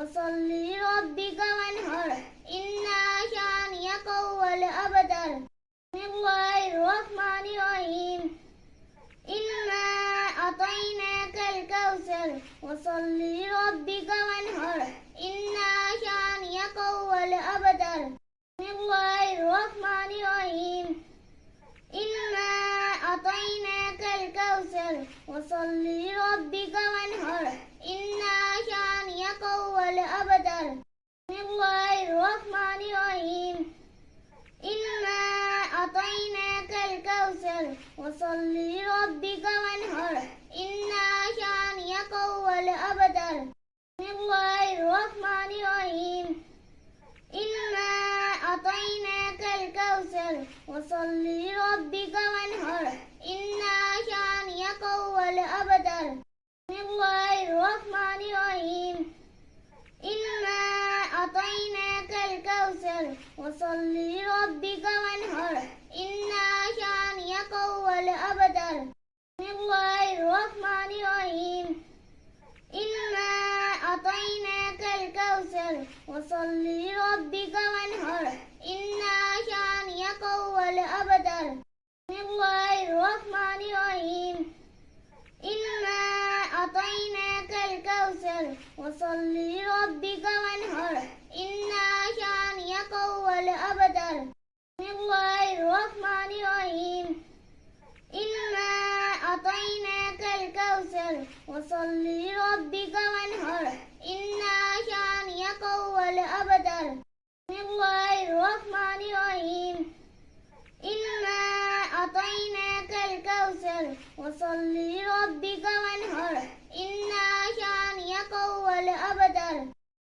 وصل لربك وانهر إن شانئك هو الأبتر. بسم الله الرحمن الرحيم. إنا أعطيناك الكوثر وصل لربك وانهر إن شانئك هو الأبتر. بسم الله الرحمن الرحيم. إنا أعطيناك الكوثر وصل لربك وانهر إن شانئك هو الأبتر. بسم الله الرحمن الرحيم. إنا أعطيناك الكوثر وصل لربك وانهر إن شانئك هو الأبتر. بسم الله الرحمن الرحيم. إنا أعطيناك الكوثر وصل لربك وانهر إن شانئك هو الأبتر. بسم الله الرحمن الرحيم. إنا أعطيناك الكوثر وصل لربك وانهر إن شانئك هو الأبتر. بسم الله الرحمن الرحيم. إنا أعطيناك الكوثر وصل لربك وانهر إن شانئك هو الأبتر. بسم الله الرحمن الرحيم. إنا أعطيناك الكوثر وصل لربك وانهر إن شانئك هو الأبتر. بسم الله الرحمن الرحيم. إنا أعطيناك الكوثر وصل لربك وانهر إن شانئك هو الأبتر. بسم الله الرحمن الرحيم. إنا أعطيناك الكوثر وصل لربك وانهر إن شانئك هو الأبتر.